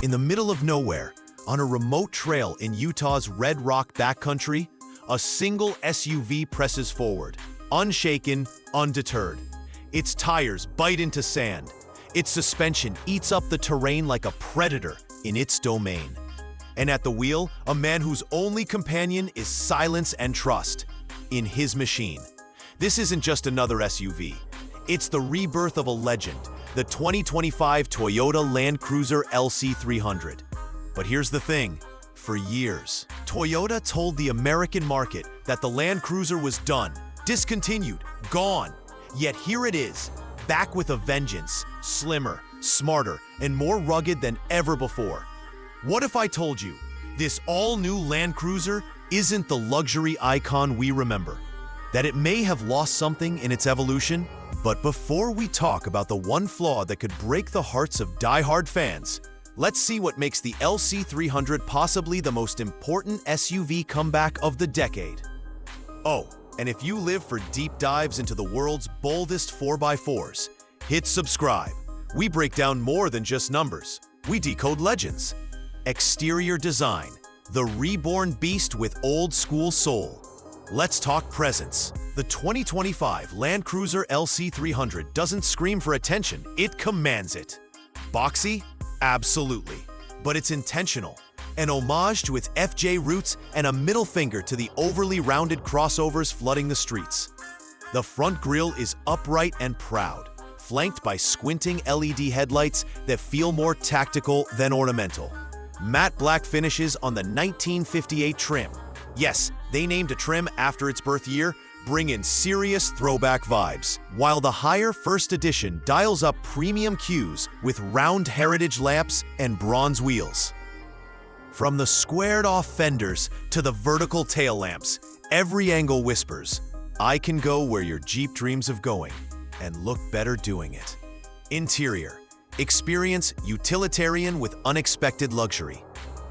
In the middle of nowhere, on a remote trail in Utah's Red Rock backcountry, a single SUV presses forward, unshaken, undeterred. Its tires bite into sand. Its suspension eats up the terrain like a predator in its domain. And at the wheel, a man whose only companion is silence and trust in his machine. This isn't just another SUV. It's the rebirth of a legend, the 2025 Toyota Land Cruiser LC300. But here's the thing. For years, Toyota told the American market that the Land Cruiser was done, discontinued, gone. Yet here it is, back with a vengeance, slimmer, smarter, and more rugged than ever before. What if I told you this all-new Land Cruiser isn't the luxury icon we remember? That it may have lost something in its evolution? But before we talk about the one flaw that could break the hearts of die-hard fans, let's see what makes the LC300 possibly the most important SUV comeback of the decade. Oh, and if you live for deep dives into the world's boldest 4x4s, hit subscribe. We break down more than just numbers. We decode legends. Exterior design, the reborn beast with old-school soul. Let's talk presence. The 2025 Land Cruiser LC300 doesn't scream for attention, it commands it. Boxy? Absolutely. But it's intentional. An homage to its FJ roots and a middle finger to the overly rounded crossovers flooding the streets. The front grille is upright and proud, flanked by squinting LED headlights that feel more tactical than ornamental. Matte black finishes on the 1958 trim. Yes, they named a trim after its birth year, bring in serious throwback vibes, while the higher first edition dials up premium cues with round heritage lamps and bronze wheels. From the squared-off fenders to the vertical tail lamps, every angle whispers, I can go where your Jeep dreams of going, and look better doing it. Interior. Experience utilitarian with unexpected luxury.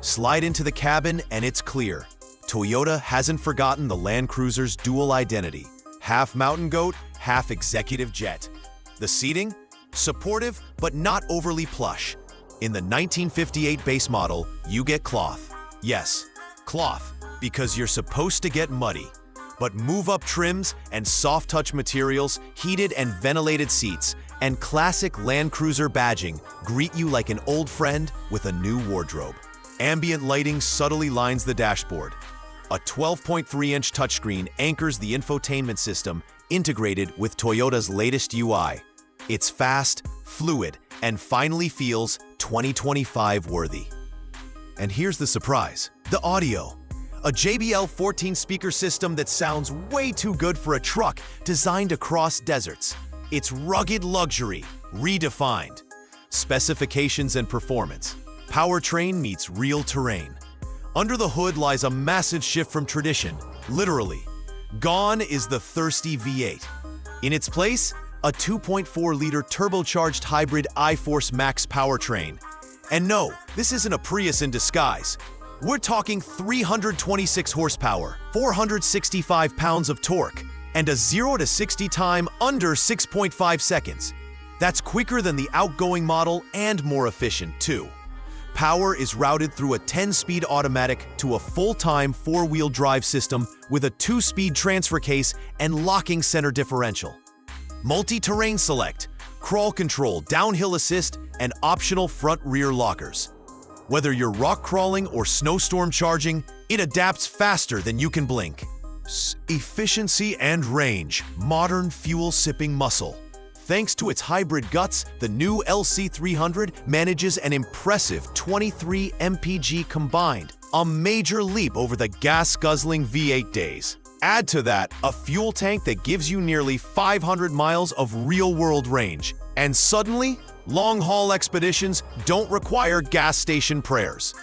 Slide into the cabin and it's clear. Toyota hasn't forgotten the Land Cruiser's dual identity. Half mountain goat, half executive jet. The seating? Supportive, but not overly plush. In the 1958 base model, you get cloth. Yes, cloth, because you're supposed to get muddy. But move-up trims and soft-touch materials, heated and ventilated seats, and classic Land Cruiser badging greet you like an old friend with a new wardrobe. Ambient lighting subtly lines the dashboard. A 12.3-inch touchscreen anchors the infotainment system integrated with Toyota's latest UI. It's fast, fluid, and finally feels 2025 worthy. And here's the surprise, the audio. A JBL 14-speaker system that sounds way too good for a truck designed across deserts. It's rugged luxury, redefined. Specifications and performance. Powertrain meets real terrain. Under the hood lies a massive shift from tradition, literally. Gone is the thirsty V8. In its place, a 2.4-liter turbocharged hybrid iForce Max powertrain. And no, this isn't a Prius in disguise. We're talking 326 horsepower, 465 pounds of torque, and a 0 to 60 time under 6.5 seconds. That's quicker than the outgoing model and more efficient, too. Power is routed through a 10-speed automatic to a full-time 4-wheel drive system with a 2-speed transfer case and locking center differential. Multi-terrain select, crawl control, downhill assist, and optional front-rear lockers. Whether you're rock crawling or snowstorm charging, it adapts faster than you can blink. Efficiency and range, modern fuel-sipping muscle. Thanks to its hybrid guts, the new LC300 manages an impressive 23 mpg combined, a major leap over the gas-guzzling V8 days. Add to that a fuel tank that gives you nearly 500 miles of real-world range, and suddenly, long-haul expeditions don't require gas station prayers.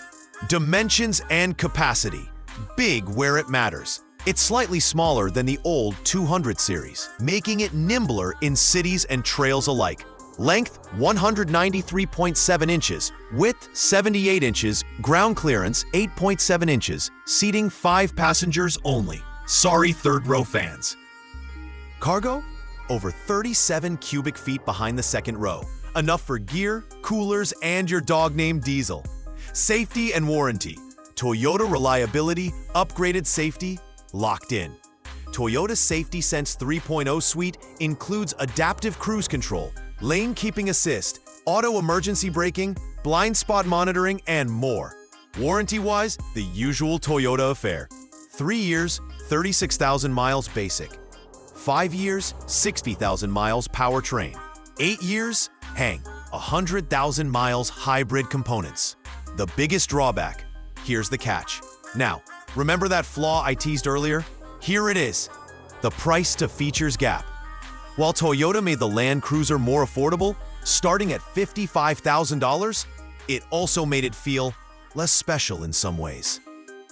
Dimensions and capacity. Big where it matters. It's slightly smaller than the old 200 series, making it nimbler in cities and trails alike. Length 193.7 inches, width 78 inches, ground clearance 8.7 inches, seating 5 passengers only. Sorry third row fans. Cargo? Over 37 cubic feet behind the second row. Enough for gear, coolers, and your dog named Diesel. Safety and warranty. Toyota reliability, upgraded safety, locked in. Toyota's Safety Sense 3.0 suite includes adaptive cruise control, lane keeping assist, auto emergency braking, blind spot monitoring, and more. Warranty-wise, the usual Toyota affair. 3 years, 36,000 miles basic. 5 years, 60,000 miles powertrain. 8 years, 100,000 miles hybrid components. The biggest drawback, here's the catch. Now, remember that flaw I teased earlier? Here it is, the price to features gap. While Toyota made the Land Cruiser more affordable, starting at $55,000, it also made it feel less special in some ways.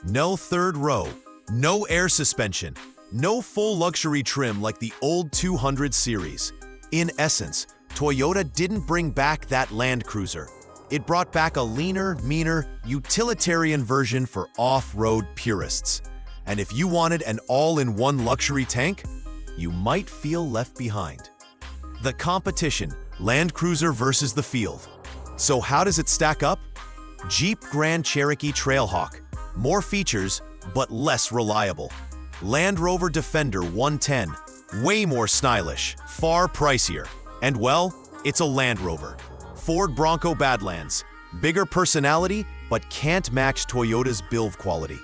No third row, no air suspension, no full luxury trim like the old 200 series. In essence, Toyota didn't bring back that Land Cruiser. It brought back a leaner, meaner, utilitarian version for off-road purists. And if you wanted an all-in-one luxury tank, you might feel left behind. The competition, Land Cruiser versus the field. So how does it stack up? Jeep Grand Cherokee Trailhawk, more features, but less reliable. Land Rover Defender 110, way more stylish, far pricier. And well, it's a Land Rover. Ford Bronco Badlands, bigger personality, but can't match Toyota's build quality.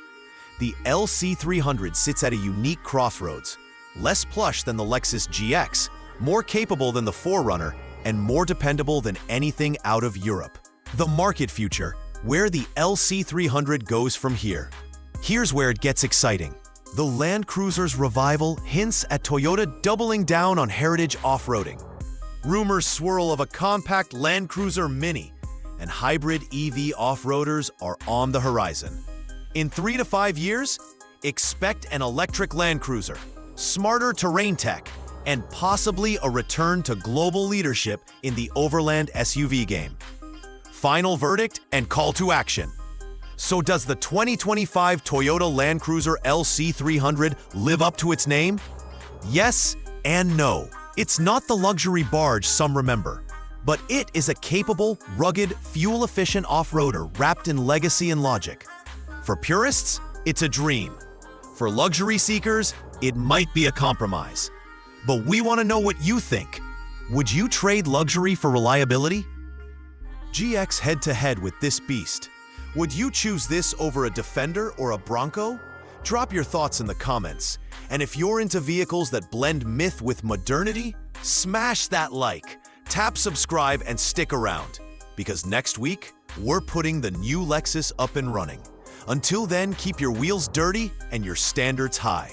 The LC300 sits at a unique crossroads, less plush than the Lexus GX, more capable than the 4Runner, and more dependable than anything out of Europe. The market future, where the LC300 goes from here. Here's where it gets exciting. The Land Cruiser's revival hints at Toyota doubling down on heritage off-roading. Rumors swirl of a compact Land Cruiser Mini, and hybrid EV off-roaders are on the horizon. In 3 to 5 years, expect an electric Land Cruiser, smarter terrain tech, and possibly a return to global leadership in the overland SUV game. Final verdict and call to action. So does the 2025 Toyota Land Cruiser LC300 live up to its name? Yes and no. It's not the luxury barge some remember, but it is a capable, rugged, fuel-efficient off-roader wrapped in legacy and logic. For purists, it's a dream. For luxury seekers, it might be a compromise. But we want to know what you think. Would you trade luxury for reliability? GX head-to-head with this beast. Would you choose this over a Defender or a Bronco? Drop your thoughts in the comments. And if you're into vehicles that blend myth with modernity, smash that like, tap subscribe, and stick around. Because next week, we're putting the new Lexus up and running. Until then, keep your wheels dirty and your standards high.